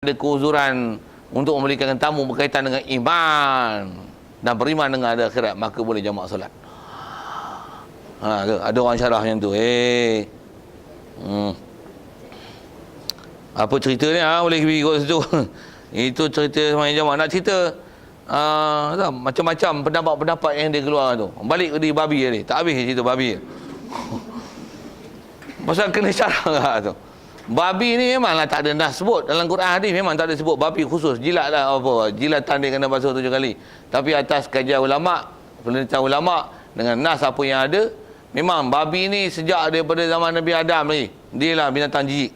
ada keuzuran untuk memberikan tamu berkaitan dengan iman dan beriman dengan ada akhirat, maka boleh jamak solat. Ada orang syarah macam tu. Apa cerita ni? Boleh pergi ikut situ. Itu cerita semayang jamak. Nak cerita macam-macam pendapat-pendapat yang dia keluar tu. Balik ke di babi ni. Tak habis cerita babi. Pasal kena syarah tu. Babi ni memanglah tak ada nas sebut dalam Quran hadis, memang tak ada sebut babi khusus. Jilatlah apa, jilatan dia kena basuh 7 kali. Tapi atas kajian ulama, penelitian ulama dengan nas apa yang ada, memang babi ni sejak daripada zaman Nabi Adam lagi, dia lah binatang jijik.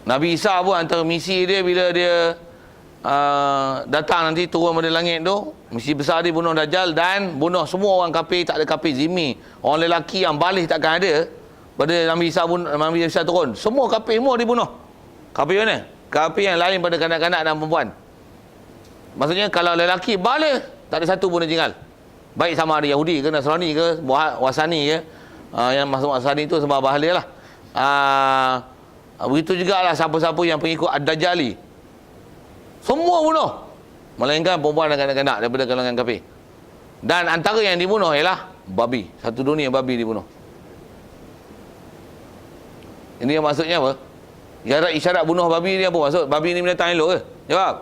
Nabi Isa pun antara misi dia bila dia datang nanti turun pada langit tu, misi besar dia bunuh Dajjal dan bunuh semua orang kafir. Tak ada kafir zimmi, orang lelaki yang balih takkan ada. Pada Nabi Isa turun, semua kafir semua dibunuh. Kafir mana? Kafir yang lain pada kanak-kanak dan perempuan. Maksudnya kalau lelaki balik, tak ada satu pun dia tinggal. Baik sama ada Yahudi ke, Nasrani ke, Wasani ke. Yang masuk Wasani tu sebab bahalia lah. Begitu jugalah siapa-siapa yang pengikut Ad-Dajjali, semua bunuh. Melainkan perempuan dan kanak-kanak daripada kalangan kafir. Dan antara yang dibunuh ialah babi. Satu dunia babi dibunuh. Ini yang maksudnya apa? Isyarat bunuh babi ni apa maksud? Babi ni binatang elok ke? Jawab.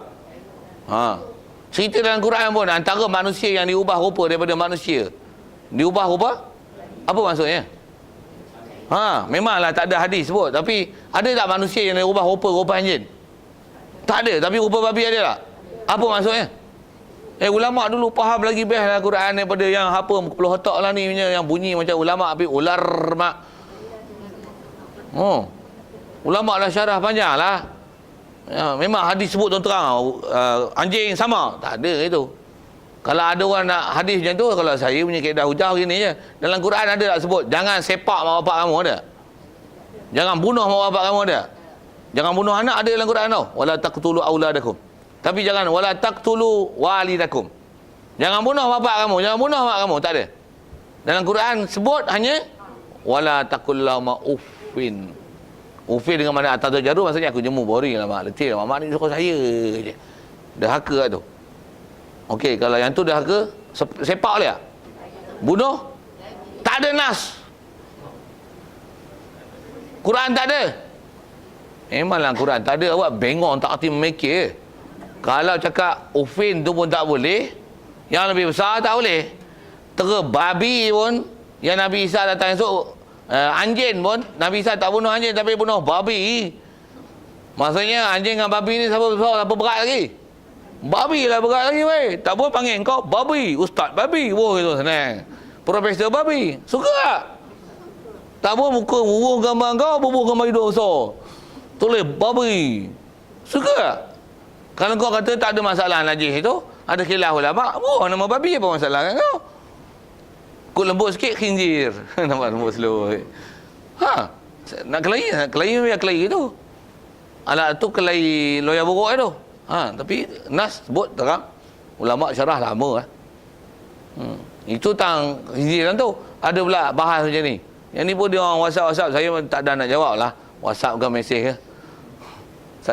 Cerita dalam Quran pun antara manusia yang diubah rupa daripada manusia. Diubah rupa? Apa maksudnya? Memanglah tak ada hadis sebut. Tapi ada tak manusia yang diubah rupa anjing? Tak ada. Tapi rupa babi ada tak? Apa maksudnya? Ulama dulu faham lagi best lah Quran daripada yang apa kepuluh otak lah ni, yang bunyi macam ulama tapi ular mak. Ulama dah syarah panjang lah. Memang hadis sebut terang anjing sama. Tak ada itu. Kalau ada orang nak hadis macam tu, kalau saya punya kaedah hujah gini je. Dalam Quran ada tak sebut jangan sepak mak bapak kamu, ada? Jangan bunuh mak bapak kamu, ada? Jangan bunuh anak, ada dalam Quran tau. Wala taqtulu auladakum. Tapi jangan wala taqtulu walidakum. Jangan bunuh bapak kamu, jangan bunuh mak kamu, tak ada. Dalam Quran sebut hanya wala taqul lahum uffin. Uffin dengan mana atas jarum, maksudnya aku jemu boring lah mak, letih lah mak ni suka saya je. Dahaka lah tu. Okey, kalau yang tu dahaka, sepak dia. Bunuh? Tak ada nas. Quran tak ada. Memanglah Quran tak ada, awak bengong tak arti memikir. Kalau cakap uffin tu pun tak boleh, yang lebih besar tak boleh. Babi pun yang Nabi Isa datang esok, anjing pun Nabi Isa tak bunuh anjing tapi bunuh babi. Maksudnya anjing dengan babi ni siapa besar, siapa berat lagi? Babi lah berat lagi weh. Tak boleh panggil kau babi, ustaz babi. Wah itu senang. Profesor babi. Suka tak? Tak boleh muka bubuh gambar kau, bubuh gambar hidung besar. Tulis babi. Suka tak? Kalau kau kata tak ada masalah najis itu, ada khilaf ulama, nama babi apa masalah kan kau? Kut lembut sikit khinzir. Nampak lembut slow. Nak kelahi biar kelahi tu. Alat tu kelahi loya buruk tu. Tapi nas sebut terang. Ulama syarah lama. Itu tang khinzir tu. Ada pula bahas macam ni. Yang ni pun dia orang WhatsApp saya tak ada nak jawab lah. WhatsApp bukan mesej ke.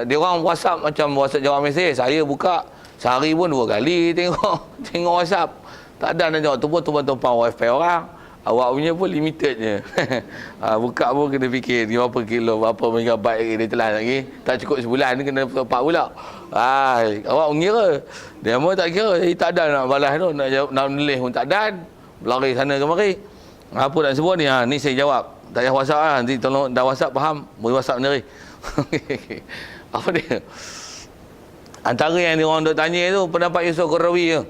Dia orang WhatsApp macam WhatsApp jawab mesej. Saya buka sehari pun 2 kali tengok WhatsApp. Tak ada nak jawab tu pun tumpang-tumpang wifi orang. Awak punya pun limited je. Buka pun kena fikir ni berapa kilo, berapa megabyte dia telan lagi. Tak cukup sebulan ni kena 4 pula. Awak mengira. Dia pun tak kira. Tak ada nak balas tu. Nak menulis pun tak ada. Berlari sana kemari. Apa nak sebut ni? Ni saya jawab. Tak payah WhatsApp lah. Nanti tolong dah WhatsApp faham. Boleh WhatsApp sendiri. Apa dia? Antara yang orang duk tanya tu pendapat Yusuf Qaradawi je.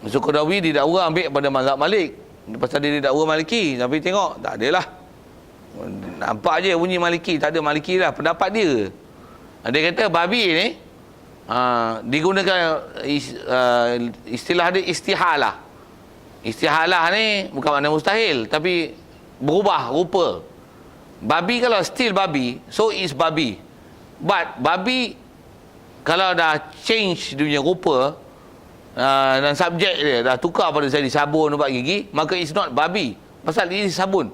Yusuf Qaradawi didakwa ambil pada mazhab Malik. Pasal dia didakwa Maliki. Tapi tengok, tak adalah. Nampak je bunyi Maliki. Tak ada Maliki lah. Pendapat dia. Dia kata babi ni digunakan istilah dia istihalah. Istihalah ni bukan makna mustahil. Tapi berubah rupa. Babi kalau still babi, so is babi. But babi kalau dah change dia punya rupa, dan subjek dia dah tukar pada jadi sabun ubat gigi, maka it's not babi. Pasal ini sabun.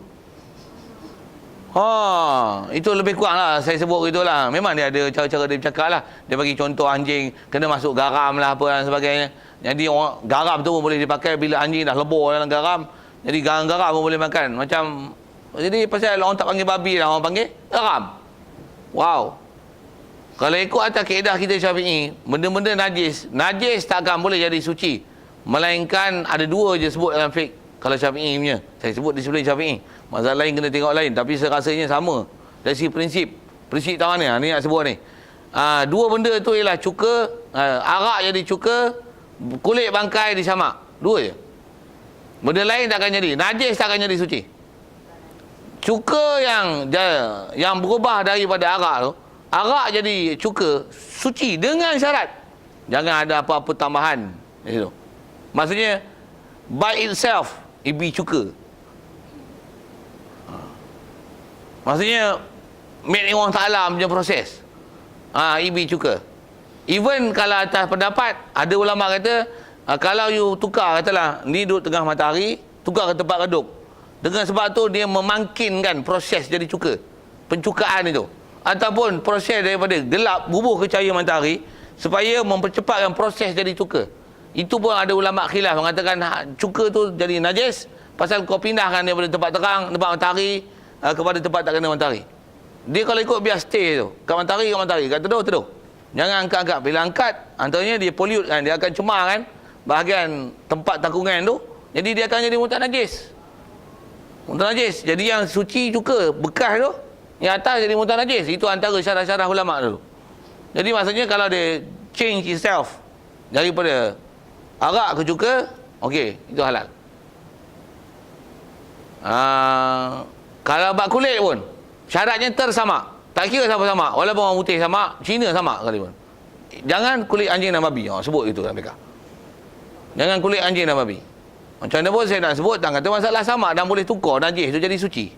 Itu lebih kurang lah saya sebut gitulah. Memang dia ada cara-cara dia bercakap lah. Dia bagi contoh anjing kena masuk garam lah apa dan sebagainya. Jadi orang garam tu pun boleh dipakai bila anjing dah lebur dalam garam. Jadi garam-garam pun boleh makan. Macam jadi pasal orang tak panggil babi lah, orang panggil garam. Wow. Kalau ikut atas kaedah kita Syafi'i, benda-benda najis takkan boleh jadi suci. Melainkan ada dua je sebut dalam fiqh. Kalau Syafi'i punya, saya sebut disiplin Syafi'i. Mazhab lain kena tengok lain, tapi saya rasanya sama. Dari segi prinsip tahu ni, ni nak sebut ni. Dua benda tu ialah cuka, arak jadi cuka, kulit bangkai disamak. Dua je. Benda lain takkan jadi, najis takkan jadi suci. Cuka yang berubah daripada arak tu, arak jadi cuka, suci dengan syarat jangan ada apa-apa tambahan di situ. Maksudnya by itself ibi cuka. Maksudnya made in Allah Ta'ala punya proses. Ibi cuka. Even kalau atas pendapat, ada ulama kata, kalau you tukar, katalah, ni duduk tengah matahari, tukar ke tempat redup. Dengan sebab tu, dia memangkinkan proses jadi cuka. Pencukaan itu. Ataupun proses daripada gelap, bubuh ke cahaya matahari, supaya mempercepatkan proses jadi cuka. Itu pun ada ulama khilaf, mengatakan cuka tu jadi najis, pasal kau pindahkan daripada tempat terang, tempat matahari, kepada tempat tak kena matahari. Dia kalau ikut biar stay tu, kat matahari, kat teduh. Jangan angkat-angkat. Bila angkat, antaranya dia pollute kan, dia akan cemarkan bahagian tempat tangkungan tu, jadi dia akan jadi muntah najis. Muntah najis. Jadi yang suci cuka, bekas tu, yang atas jadi muntah najis. Itu antara syarah-syarah ulama dulu. Jadi maksudnya kalau dia change itself daripada arak ke cuka, okey, itu halal. Kalau bak kulit pun syaratnya tersamak. Tak kira sama-sama. Walaupun orang putih sama, Cina sama kali pun. Jangan kulit anjing dan babi. Sebut itu mereka. Jangan kulit anjing dan babi. Macam mana pun saya nak sebut, tak kata masalah sama dan boleh tukar najis itu jadi suci.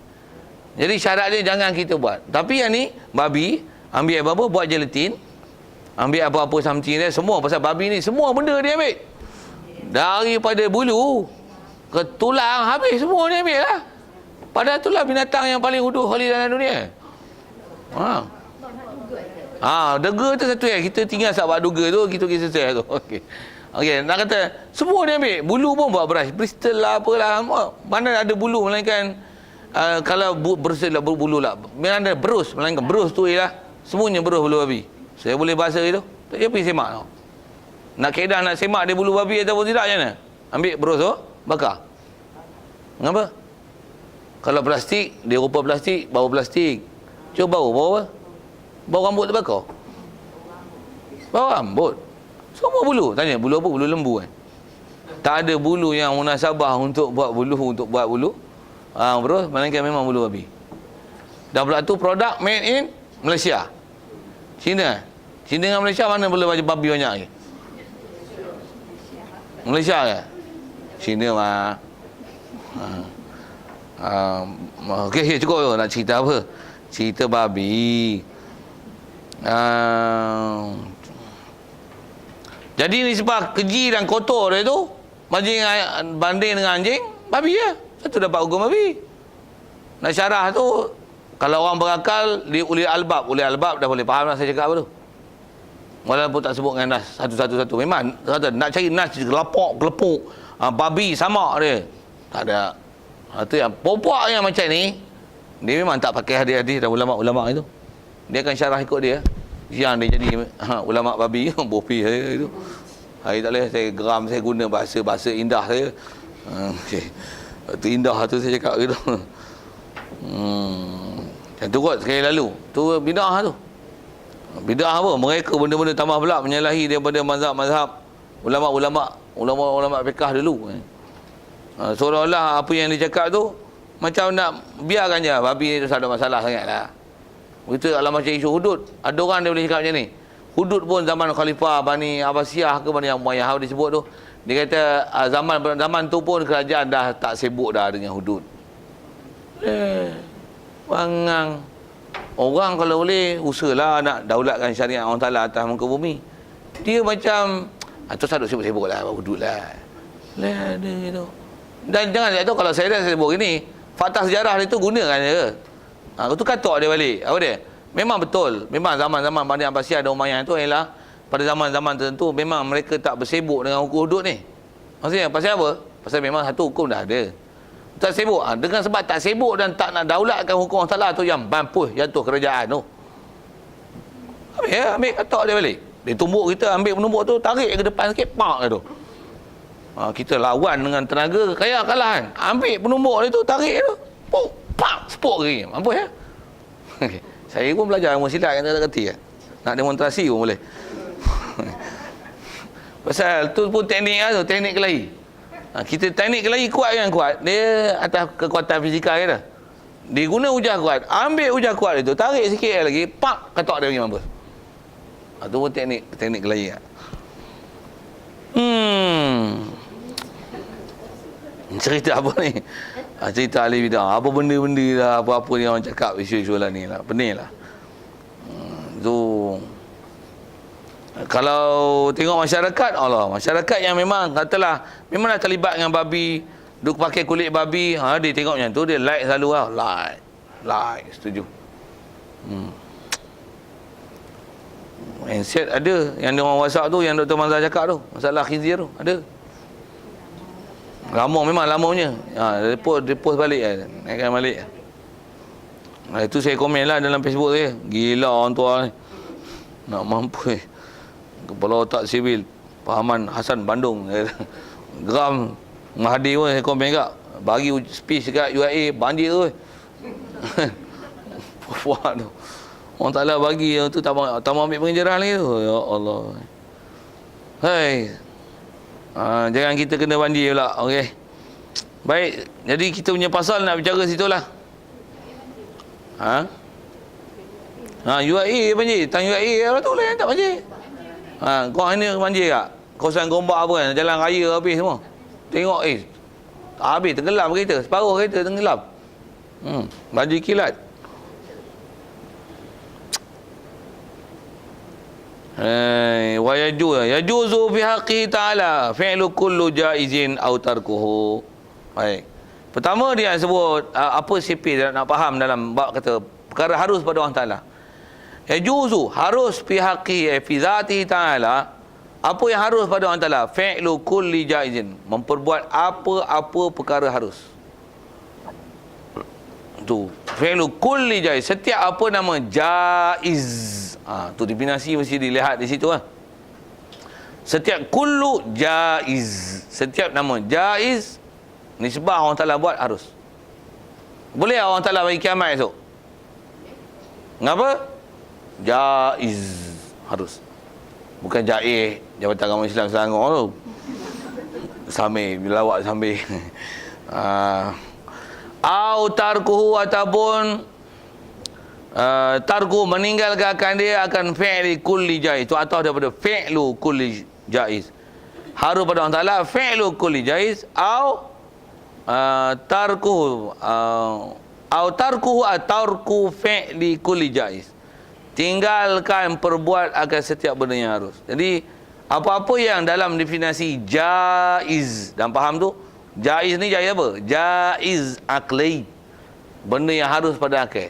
Jadi syarat dia jangan kita buat. Tapi yang ni babi, ambil apa-apa, buat gelatin, ambil apa-apa something dia, semua pasal babi ni semua benda dia ambil. Daripada bulu ke tulang, habis semua dia ambil lah. Padahal itulah binatang yang paling huduh kali dalam dunia. Dega tu satu ya. Kita tinggal sahabat duga tu, kita kisah saya tu. Okey, nak kata semua dia ambil. Bulu pun buat brush, Bristol lah apalah. Mana ada bulu melainkan kalau Bristol lah bulu lah. Mana ada berus melainkan berus tu ialah semuanya berus bulu babi. Saya boleh bahasa itu. Tak payah pergi semak tau. Nak kaedah nak semak dia bulu babi ataupun tidak macam mana? Ambil berus tu, bakar. Kenapa? Kalau plastik, dia rupa plastik, bau plastik. Cuba bau apa? Bau rambut terbakar. Bau rambut. Semua bulu. Tanya, bulu apa? Bulu lembu kan? Tak ada bulu yang munasabah untuk buat bulu. Bro, melainkan memang bulu babi. Dan pula tu produk made in Malaysia. China dengan Malaysia mana boleh baju babi banyak lagi? Malaysia ke? China mah. Okey, cukup tu. Nak cerita apa? Cerita babi. Jadi nisbah keji dan kotor dia tu banding dengan anjing, babi je. Satu dapat hukum babi. Nak syarah tu, kalau orang berakal, ulil albab dah boleh faham lah saya cakap apa tu. Walaupun tak sebut dengan nas satu-satu. Memang kata nak cari nas gelepuk, babi sama dia. Tak ada. Itu yang popok yang macam ni, dia memang tak pakai hadis-hadis dan ulama-ulama itu. Dia akan syarah ikut dia. Yang dia jadi ulama babi, bopi saya itu. Hari tak boleh saya geram, saya guna bahasa indah saya. Itu indah tu saya cakap gitu. Yang tu kot sekali lalu. Tu bid'ah tu. Bid'ah apa? Mereka benda-benda tambah pula menyalahi daripada mazhab-mazhab ulama-ulama fiqh dulu. Seolah-olah apa yang dia cakap tu macam nak biarkan je babi ni tu tak ada masalah sangatlah. Begitu kalau macam isu hudud, ada orang dia boleh cakap macam ni. Hudud pun zaman Khalifah Bani Abbasiyah ke Bani Umayyah disebut tu. Dia kata zaman tu pun kerajaan dah tak sibuk dah dengan hudud. Bangang. Orang kalau boleh usahalah nak daulatkan syariat Allah Ta'ala atas muka bumi. Dia macam tu sadut sibuk-sibuk lah, hudud lah. Ada gitu. Dan jangan lihat tu kalau saya dah sebut gini, fakta sejarah dia tu gunakan je. Itu katok dia balik. Apa dia? Memang betul. Memang zaman-zaman Bani Abbasiyah dan Umayyah itu ialah pada zaman-zaman tertentu memang mereka tak bersibuk dengan hukum hudud ni. Maksudnya pasal apa? Pasal memang satu hukum dah ada. Tak sibuk. Dengan sebab tak sibuk dan tak nak daulatkan hukum Allah Ta'ala tu yang mampu jatuh kerajaan tu. Ambil katok dia balik. Dia tumbuk kita, ambil penumbuk tu, tarik ke depan sikit, pak tu. Kita lawan dengan tenaga, kalah kan. Ambil penumbuk dia tu, tarik tu. Pak, sepuk ke. Mampu ya? Saya pun belajar ilmu silat kan, tak kerti kan. Nak demonstrasi pun boleh. Pasal tu pun teknik lah tu, teknik kelahi. Kita teknik kelahi kuat kan kuat. Dia atas kekuatan fizikal kita. Dia guna hujah kuat. Ambil hujah kuat itu, tarik sikit lagi, pak, katok dia pergi mampus. Tu pun teknik kelahi lah. Cerita apa ni? Cerita ahli bidah. Apa benda-benda lah, apa-apa yang orang cakap isu-isu lah ni lah. Pening lah. Tu kalau tengok masyarakat, Allah, masyarakat yang memang katalah memang dah terlibat dengan babi, duk pakai kulit babi, dia tengok macam tu, dia like selalu lah. Like, setuju. Mindset ada yang dia orang WhatsApp tu, yang Dr. Mazhar cakap tu, masalah khinzir tu ada. Lama memang lamanya. Dia post balik kan. Naikkan balik. Itu saya komen lah dalam Facebook saya. Gila orang tua ni. Nak mampu Kepala Otak Sivil Pahaman Hasan Bandung. Geram Mahathir pun saya komen kat. Bagi speech kat UIA banjir tu. Puak tu. Orang Ta'ala bagi tu tak mau ambil pengejaran lagi tu. Ya Allah. Hai. Jangan kita kena banjir pula. Okey. Baik, jadi kita punya pasal nak bicara situlah. UIA banjir. Tang UIA lah tu lah yang tak banjir. Kau hanya banjir tak? Kawasan Gombak apa kan? Jalan raya habis semua. Tengok habis tenggelam kereta. Separuh kereta tenggelam. Banjir kilat. Wa yajuzu fi haqqi ta'ala fi'lu kullu jaizin aw tarkuhu. Baik. Pertama dia sebut apa CP dia nak faham dalam bab kata perkara harus pada Allah Taala. Yajuzu harus fi haqqi fi zati ta'ala. Apa yang harus pada Allah Taala? Fi'lu kulli jaizin, memperbuat apa-apa perkara harus. Tu fi'lu kulli jaiz, setiap apa nama jaiz. Tu definisi mesti dilihat di situ lah. Setiap kullu jaiz, setiap nama jaiz nisbah orang Ta'ala buat harus. Boleh orang Ta'ala bagi kiamat esok? Ngapa? Jaiz, harus. Bukan jaiz Jabatan Agama Islam Selangor tu. Sambil lawak sambil. Au tarkuhu, ataupun tarku meninggalkan dia akan fi'li kulli jaiz. Itu atau daripada fi'lu kulli jaiz. Harus pada Allah Ta'ala fi'lu kulli jaiz au tarkuhu tarku fi'li kulli jaiz. Tinggalkan perbuat akan setiap benda yang harus. Jadi apa-apa yang dalam definisi jaiz, dan faham tu, jaiz ni jaiz apa? Jaiz akli. Benda yang harus pada akal.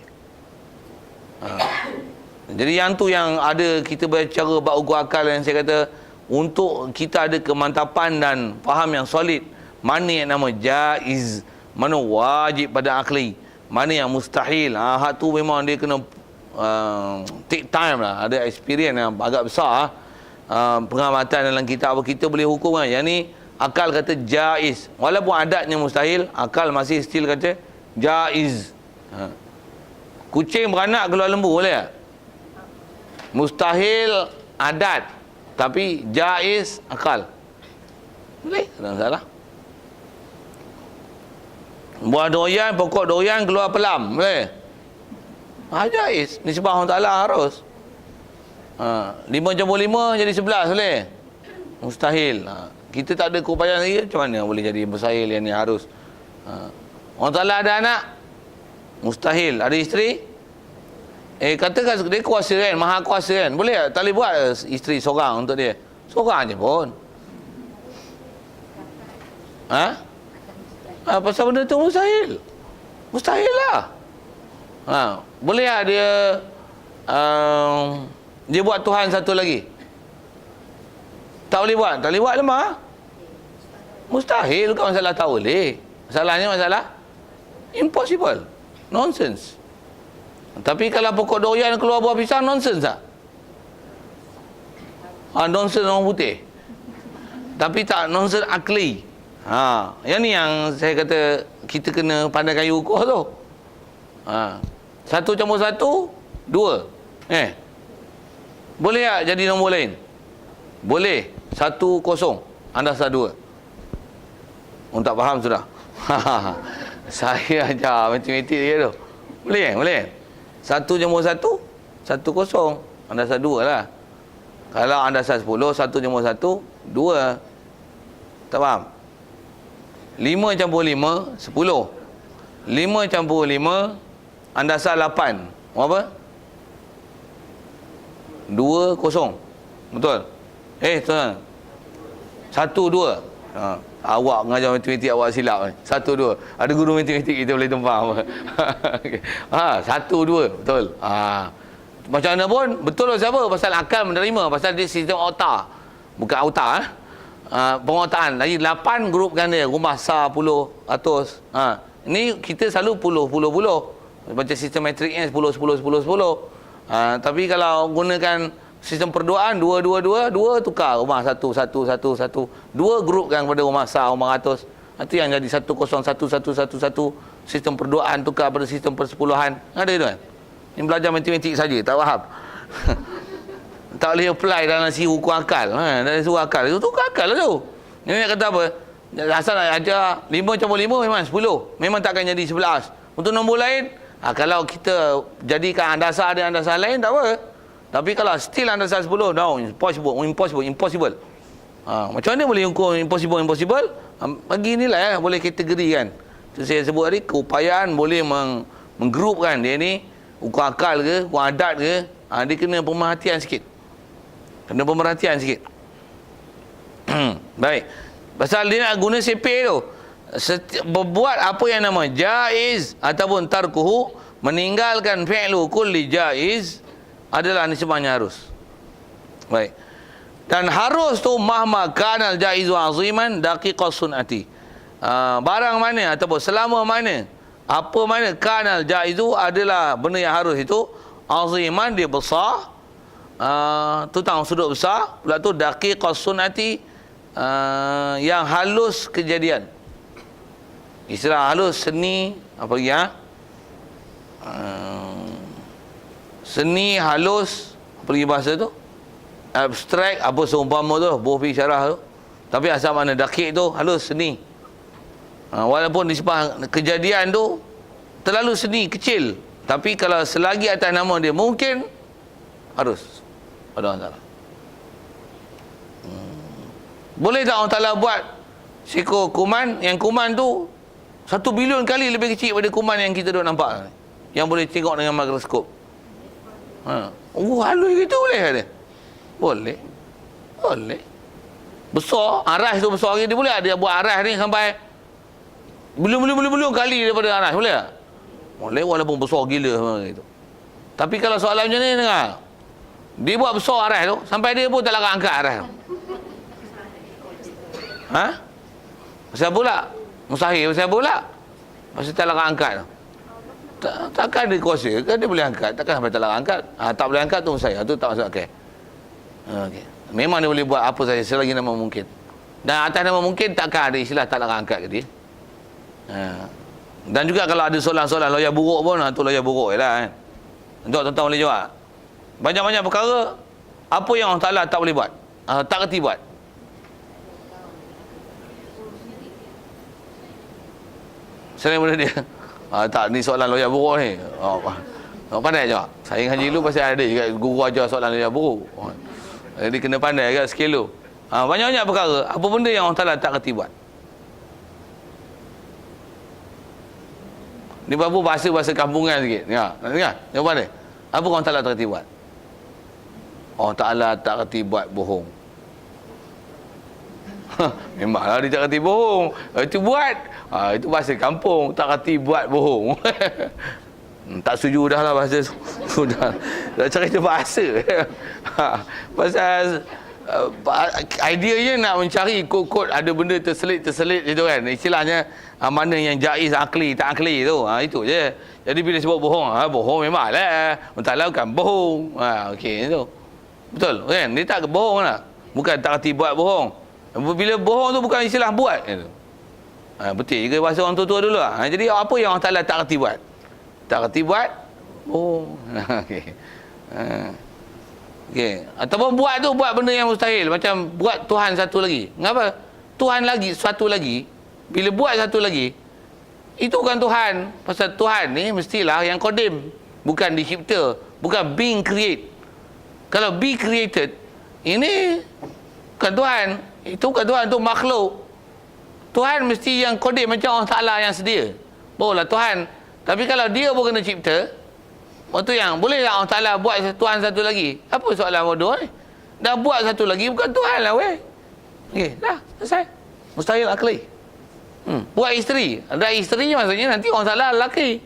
Jadi yang tu yang ada kita bercara bab ukur akal yang saya kata untuk kita ada kemantapan dan faham yang solid, mana yang nama jaiz, mana wajib pada akli, mana yang mustahil. Hak tu memang dia kena take time lah, ada experience yang agak besar, pengamatan dalam kitab kita boleh hukum kan. Yang ni akal kata jaiz, walaupun adatnya mustahil, akal masih still kata jaiz. Kucing beranak keluar lembu boleh tak? Mustahil adat, tapi jaiz akal. Boleh, tak masalah. Buah durian, pokok durian keluar pelam, boleh? Jaiz. Nisbah Allah Ta'ala harus. 5 campur 5 jadi 11, boleh? Mustahil. Kita tak ada keupayaan lagi, macam mana boleh jadi mustahil yang ni harus? Allah Ta'ala ada anak, mustahil. Ada isteri, katakan dia kuasa kan, maha kuasa kan, boleh tak? Tak boleh buat isteri seorang untuk dia, seorang je pun. Pasal benda tu mustahil. Mustahil lah. Boleh tak dia buat Tuhan satu lagi? Tak boleh buat. Tak boleh buat lemah. Mustahil. Bukan masalah tak boleh. Masalahnya masalah impossible. Nonsense. Tapi kalau pokok durian keluar buah pisang, nonsense tak? Nonsense orang putih. Tapi tak nonsense akli. Yang ni yang saya kata kita kena pandai kayu ukur tu. 1 campur 1, 2. Boleh tak jadi nombor lain? Boleh. 1-0. Anda sah 2. Orang tak faham sudah. Saya ajar matematik dia tu. Boleh? Boleh? 1 campur 1, 1-0. Anda sah 2 lah. Kalau anda sah 10, 1 campur 1, 2. Tak faham? 5 campur 5, 10. 5 campur 5, anda sah 8. Berapa? 2-0. Betul? Tuan. 1-2. Awak mengajar matematik awak silap. 1-2. Ada guru matematik kita boleh faham. 1-2. Betul. Macam mana pun, betul siapa? Pasal akal menerima. Pasal dia sistem otak. Bukan otak. Pengotaan. Lagi 8 grupkan dia. Rumah sah, puluh, ratus. Ini kita selalu puluh. Macam sistem matriknya 10. Tapi kalau gunakan sistem perduaan 2 tukar rumah 1. 2 grupkan kepada rumah sah, rumah ratus. Itu yang jadi 10111. Sistem perduaan tukar pada sistem persepuluhan. Ada tu kan? Ini belajar matematik saja, tak faham. Tak boleh apply dalam si hukum akal. Dalam si hukum akal. Itu hukum akal lah tu. Ini nak kata apa? Asal nak ajar 5 campur 5 memang 10. Memang takkan jadi 11. Untuk nombor lain, kalau kita jadikan dasar ada dasar lain, tak apa. Tapi kalau still dasar 10, no, impossible. Macam mana boleh ukur impossible? Bagi nilai boleh kategorikan. Itu saya sebut tadi, keupayaan boleh menggrupkan dia ni, ukur akal ke, ukur adat ke, dia kena pemerhatian sikit. Baik. Pasal dia nak guna CP tu. Berbuat apa yang nama jaiz ataupun tarkuhu, meninggalkan fi'lu kulli jaiz adalah nisbahnya harus. Baik. Dan harus tu mahma kanal jaizu aziman daqiqas sunati. Barang mana ataupun selama mana, apa mana kanal jaizu adalah benda yang harus itu, aziman dia besar, tentang sudut besar, pula tu daqiqas sunati, yang halus kejadian. Istilah halus seni apa lagi seni halus apa lagi bahasa tu, abstrak apa seumpama tu, buah bisyarah tu. Tapi asal mana daqiq tu halus seni. Walaupun nisbah kejadian tu terlalu seni kecil, tapi kalau selagi atas nama dia mungkin harus pada Allah Taala. Boleh tak Allah Taala buat seekor kuman, yang kuman tu 1 bilion kali lebih kecil daripada kuman yang kita duk nampak, yang boleh tengok dengan mikroskop. Halus gitu boleh ada? Boleh. Besar, aras tu besar lagi. Dia boleh ada buat aras ni sampai belum kali daripada aras, boleh tak? Boleh, walaupun besar gila gitu. Tapi kalau soalan macam ni dengar, dia buat besar aras tu sampai dia pun tak larat angkat aras tu. Pasal pula mustahil, pasal pula pasal tak larat angkat tu. Takkan dia kuasa, kan dia boleh angkat, takkan sampai tak larat angkat. Tak boleh angkat tu saya, tu tak masuk akal. Okey. Memang dia boleh buat apa saja selagi nama mungkin. Dan atas nama mungkin takkan ada istilah tak larat angkat ke dia. Dan juga kalau ada soalan-soalan lawyer buruk pun, tu lawyer buruk je lah kan. Untuk tuan-tuan boleh jawab. Banyak-banyak perkara apa yang Allah Ta'ala tak boleh buat, tak kerti buat. Selain benda dia. Tak, ni soalan lawyer buruk ni. Pandai jawab. Saya ngaji dulu pasal ada juga guru ajar soalan lawyer buruk. Jadi kena pandai agak skill tu. Banyak-banyak perkara apa benda yang Allah Ta'ala tak kerti buat. Ni berapa bahasa kampungan sikit. Nak dengar? Jawapan dia. Apa orang Ta'ala tak kerti buat? Allah Ta'ala tak kerti buat bohong. Memanglah dia tak kerti bohong. Itu buat. Itu bahasa kampung. Tak kerti buat bohong. Tak setuju dah lah bahasa sudah. Dah cerita bahasa. Pasal ideanya nak mencari kod-kod ada benda terselit gitu kan. Istilahnya mana yang jaiz akli tak akli tu. Itu je. Jadi bila sebut bohong, bohong memanglah. Mentala bukan bohong. Okey itu. Betul kan? Dia tak bohong lah. Bukan tak erti buat bohong. Bila bohong tu bukan istilah buat gitu. Betul juga bahasa orang tua-tua dulu lah. Jadi apa yang Allah Ta'ala tak erti buat? Tak erti buat bohong. Okey. Okey. Ataupun buat tu buat benda yang mustahil. Macam buat Tuhan satu lagi. Kenapa? Tuhan lagi, satu lagi. Bila buat satu lagi, itu bukan Tuhan. Pasal Tuhan ni mestilah yang kodim. Bukan dicipta. Bukan being create. Kalau be created, ini bukan Tuhan. Itu bukan Tuhan, itu makhluk. Tuhan mesti yang kodim macam Allah Ta'ala yang sedia. Barulah Tuhan. Tapi kalau dia pun kena cipta, waktu yang boleh tak Allah Ta'ala buat Tuhan satu lagi? Apa soalan bodoh ni? Dah buat satu lagi, bukan Tuhan lah weh. Okey, dah selesai. Mustahil akli. Buat isteri. Ada isteri maksudnya nanti orang Ta'ala lelaki.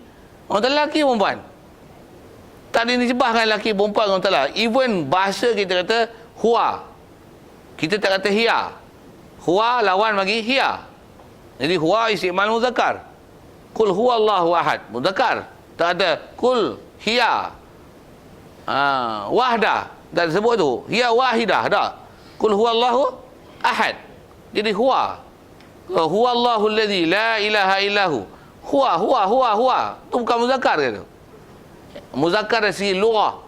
Orang Ta'ala lelaki perempuan. Tak dinisbahkan lelaki perempuan orang Ta'ala. Even bahasa kita kata huwa. Kita tak kata hiya. Huwa lawan bagi hiya. Jadi huwa istimal muzakkar. Kul huwallahu ahad. Muzakkar. Tak ada kul hiya. Wahdah. Tak sebut tu. Hiya wahidah. Tak. Kul huwallahu ahad. Jadi huwa. Huwallahu alladhi la ilaha illahu. Huwa. Itu bukan muzakkar ke tu? Muzakkar dari segi lughah.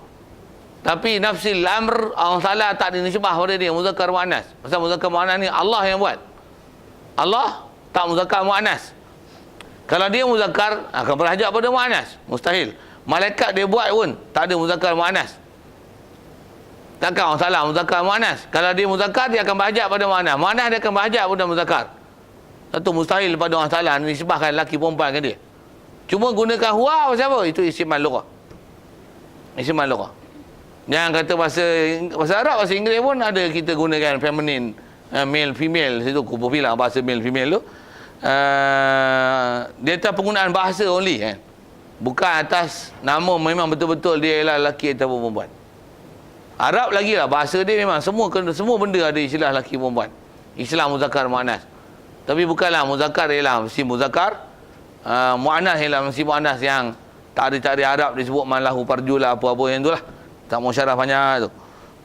Tapi nafsil amr Allah Ta'ala tak dinisbah pada dia muzakkar muannas. Pasal muzakkar muannas ni Allah yang buat. Allah tak muzakkar muannas. Kalau dia muzakkar akan berhajat pada muannas. Mustahil. Malaikat dia buat pun tak ada muzakkar muannas. Takkan Allah Ta'ala muzakkar muannas. Kalau dia muzakkar dia akan berhajat pada muannas. Muannas dia akan berhajat pada muzakkar. Satu mustahil pada Allah Ta'ala nisbahkan lelaki perempuan ke dia. Cuma gunakan huwa pasal apa? Itu istimal lughah. Istimal lughah. Yang kata bahasa Arab, bahasa Inggeris pun ada kita gunakan feminine, male, female. Situ popular bahasa male, female tu. Dia atas penggunaan bahasa only kan. Bukan atas nama memang betul-betul dia ialah lelaki atau perempuan. Arab lagi lah bahasa dia memang semua benda ada istilah lelaki perempuan. Istilah muzakkar muannas. Tapi bukanlah muzakkar ialah mesti muzakkar. Muannas ialah mesti muannas yang tak ada Arab disebut malahu parjula apa-apa yang itulah. Tak mau syarah banyak tu.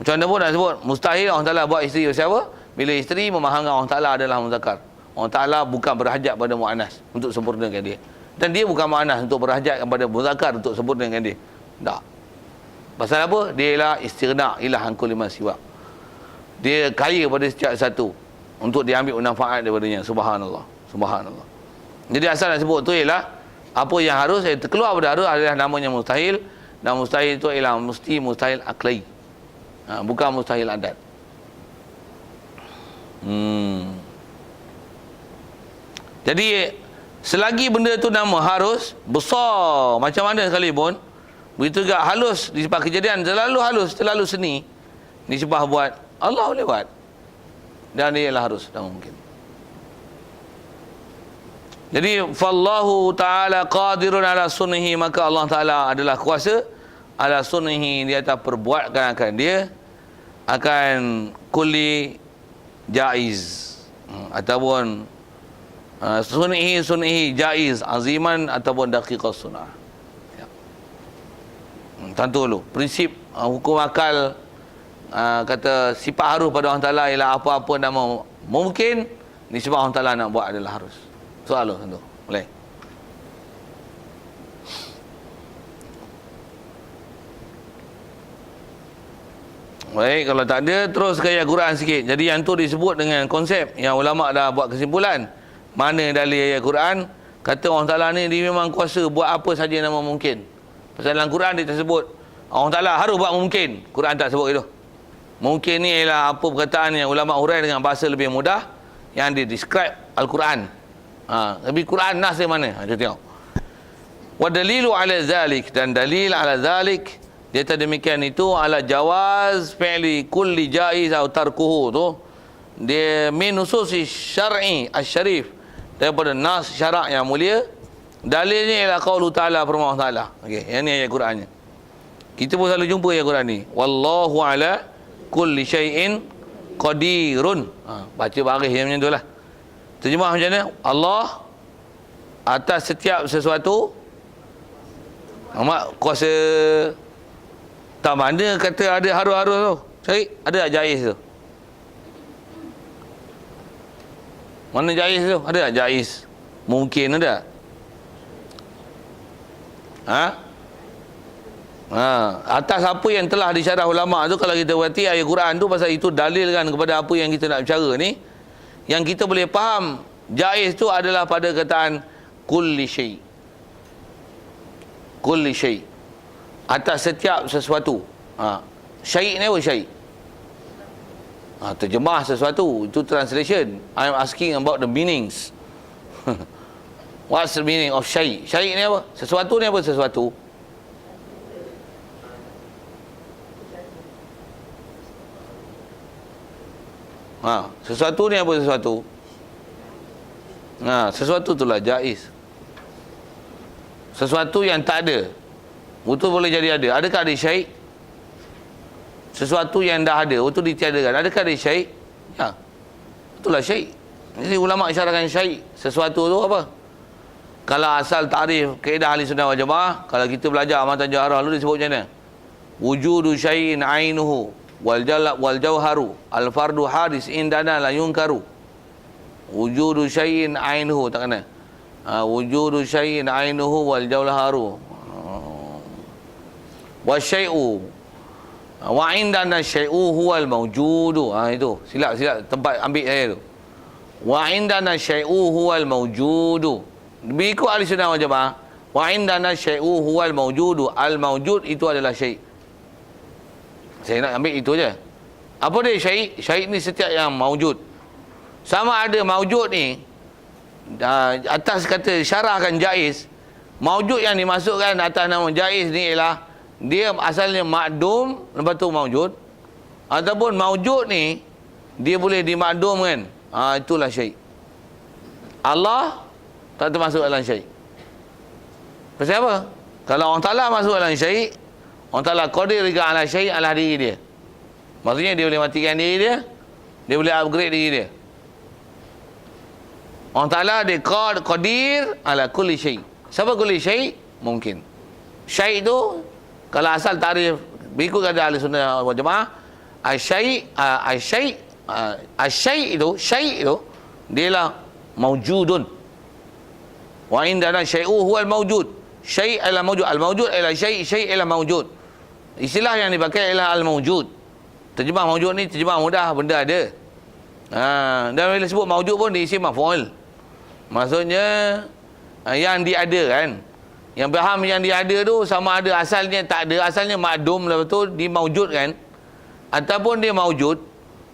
Macam mana pun nak sebut mustahil Allah Ta'ala buat isteri siapa? Bila isteri memahamkan Allah Ta'ala adalah muzakkar. Allah Ta'ala bukan berhajat pada muannas untuk sempurnakan dia. Dan dia bukan muannas untuk berhajat kepada muzakkar untuk sempurnakan dia. Tak. Pasal apa? Dia ialah istighna ilah an kulli ma siwa. Dia kaya pada setiap satu untuk diambil manfaat daripadanya. Subhanallah. Subhanallah. Jadi asal nak sebut tu ialah apa yang harus terkeluar pada harus adalah namanya mustahil. Dan mustahil itu ialah mesti mustahil akli. Bukan mustahil adat. Jadi selagi benda tu nama harus besar macam mana sekalipun, begitu juga halus disebab kejadian terlalu halus, terlalu seni disebab buat Allah boleh buat. Dan dia ialah harus dan mungkin. Jadi fallahu ta'ala qadirun ala sunnihi, maka Allah Ta'ala adalah kuasa ala sunnihi, dia akan perbuatkan akan dia akan kulli jaiz ataupun sunnihi jaiz aziman ataupun daqiqas sunnah. Ya. Tentu dulu prinsip hukum akal kata sifat harus pada Allah Ta'ala ialah apa-apa nama mungkin disebab Allah Ta'ala nak buat adalah harus. Soal tu boleh. Baik, kalau tak ada terus ke ayat Quran sikit. Jadi yang tu disebut dengan konsep yang ulama dah buat kesimpulan. Mana dalil ayat Quran kata Allah Ta'ala ni dia memang kuasa buat apa saja nama mungkin. Pasal dalam Quran dia tersebut Allah Ta'ala harus buat mungkin. Quran tak sebut itu. Mungkin ni ialah apa perkataan yang ulama hurai dengan bahasa lebih mudah yang dia describe Al-Quran. Tapi Quran nas di mana? Kita tengok. Wa dalilu ala zalik, dan dalil ala zalik dia kata demikian itu ala jawaz fi'li kulli jaiz atau tarkuhu tu dia min nusus syar'i asy-syarif, daripada nas syarak yang mulia Dalilnya ialah qaulu ta'ala, firman Allah Ta'ala. Okey, yang ni ayat Qurannya. Kita pun selalu jumpa ayat Quran ni. Wallahu ala kulli syai'in qadirun. Baca baris yang macam tu lah. Terjemah macam mana? Allah atas setiap sesuatu. Mak kuasa. Tak mana kata ada harus-harus tu. Cari, ada tak jaiz tu? Mana jaiz tu? Ada tak jaiz? Mungkin ada. Atas apa yang telah disyarah ulama tu, kalau kita berhati ayat Quran tu, pasal itu dalilkan kepada apa yang kita nak bicara ni, yang kita boleh faham jaiz tu adalah pada kataan kulli syai'. Kulli syai', atas setiap sesuatu. Syai' ni apa syai'? Terjemah sesuatu, itu translation. I'm asking about the meanings. What's the meaning of syai'? Syai' ni apa? Sesuatu ni apa sesuatu? Sesuatu ni apa sesuatu? Sesuatu itulah jaiz. Sesuatu yang tak ada, betul boleh jadi ada. Adakah ada syai'? Sesuatu yang dah ada, betul ditiadakan. Adakah ada syai'? Ya, itulah syai'. Jadi ulama isyarahkan syai'. Sesuatu tu apa? Kalau asal ta'rif kaedah ahli sunnah wal jamaah, kalau kita belajar matan jahrah dulu disebut macam mana? Wujudu syai'in ainuhu wal jawharu al fardu hadis indana la yunkaru. Wujudu syai'in ainuhu, tak kena. Wujudu syai'in ainuhu wal jawharu wa syai'u wa indana syai'u huwal mawjudu. Itu silap tempat ambil saya tu. Wa indana syai'u huwal mawjudu. Berikut ahli sunnah wal jamaah, wa indana syai'u huwal mawjudu. Al mawjud itu adalah syai'. Saya nak ambil itu je. Apa dia syai'? Syai' ni setiap yang mawjud. Sama ada mawjud ni, atas kata syarahkan jaiz, mawjud yang dimasukkan atas nama jaiz ni ialah dia asalnya makdum, lepas tu mawjud. Ataupun mawjud ni dia boleh dimakdumkan. Itulah syai'. Allah tak termasuk dalam syai'. Pasal apa? Kalau Allah Ta'ala masuk dalam syai', Allah Ta'ala qadir juga ala syai' ala diri dia. Maksudnya dia boleh matikan diri dia, dia boleh upgrade diri dia. Allah Ta'ala dia qadir ala kulli syai'. Siapa kulli syai'? Mungkin. Syai' tu kalau asal tarif berikut kata ahli sunnah wal jamaah, syai' itu dia lah mawjudun. Wa indana syai'u huwal mawjud. Syai' adalah mawjud. Al-mawjud adalah syai', syai' adalah mawjud. Istilah yang dipakai ialah al-mawjud. Terjemah mawjud ni terjemah mudah, benda ada. Dan bila sebut mawjud pun diisi maf'ul. Maksudnya yang diadakan. Yang faham yang diada tu sama ada asalnya tak ada, asalnya makdum, lepas tu dimawjudkan, ataupun dia mawjud.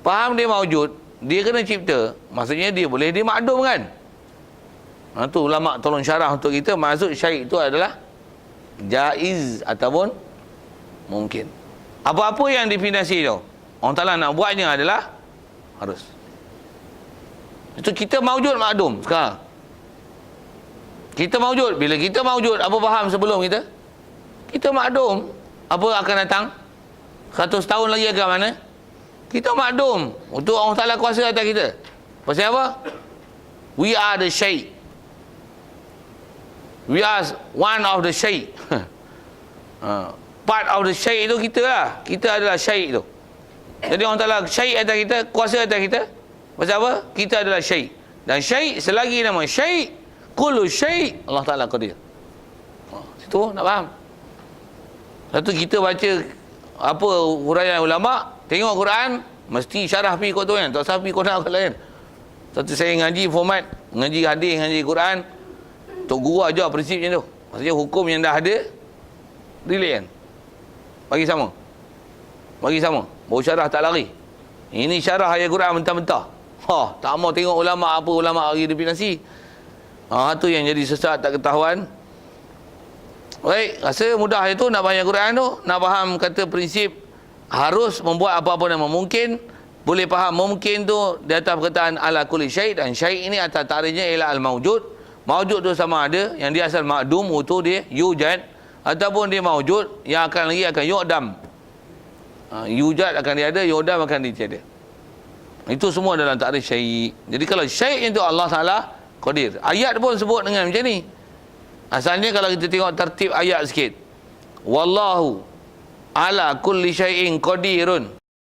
Faham dia mawjud, dia kena cipta, maksudnya dia boleh dimakdumkan. Tu ulama tolong syarah untuk kita. Maksud syai' itu adalah jaiz ataupun mungkin. Apa-apa yang definisi tu Allah Ta'ala nak buatnya adalah harus. Itu kita mawjud makdum sekarang. Kita mawjud. Bila kita mawjud, apa faham sebelum kita? Kita makdum. Apa akan datang? 100 tahun lagi akan mana? Kita makdum. Untuk Allah Ta'ala kuasa atas kita. Pasal apa? We are the syai'. We are one of the syai'. Part of the syai' itu kita lah. Kita adalah syai' itu. Jadi Allah Ta'ala syai' atas kita, kuasa atas kita. Pasal apa? Kita adalah syai'. Dan syai' selagi nama syai', kullu syai' Allah Ta'ala qadir. Situ nak faham. Satu kita baca apa huraian ulama, tengok Quran, mesti syarah pergi ikut tu kan. Tak usah pergi Quran kat lain. Satu saya ngaji format, ngaji hadis, ngaji Quran, Tok Guru ajar prinsip macam tu. Maksudnya hukum yang dah ada, relate kan. Bagi sama. Bagi sama. Baru syarah tak lari. Ini syarah ayat Quran mentah-mentah. Tak mau tengok ulama apa ulama bagi definisi. Tu yang jadi sesat tak ketahuan. Baik, rasa mudah itu nak faham Quran tu, nak faham kata prinsip harus membuat apa-apa yang mungkin. Boleh faham mungkin tu di atas perkataan ala kulli syai', dan syai' ini atas tariknya ialah al-mawjud. Maujud tu sama ada yang dia asal ma'dum tu dia yujad, ataupun dia maujud yang akan lagi akan yu'dam. Yujad akan dia ada, yu'dam akan dia tiada. Itu semua dalam takrif syai'. Jadi kalau syai' itu Allah Taala qadir. Ayat pun sebut dengan macam ni. Asalnya kalau kita tengok tertib ayat sikit. Wallahu ala kulli syai'in qadirun.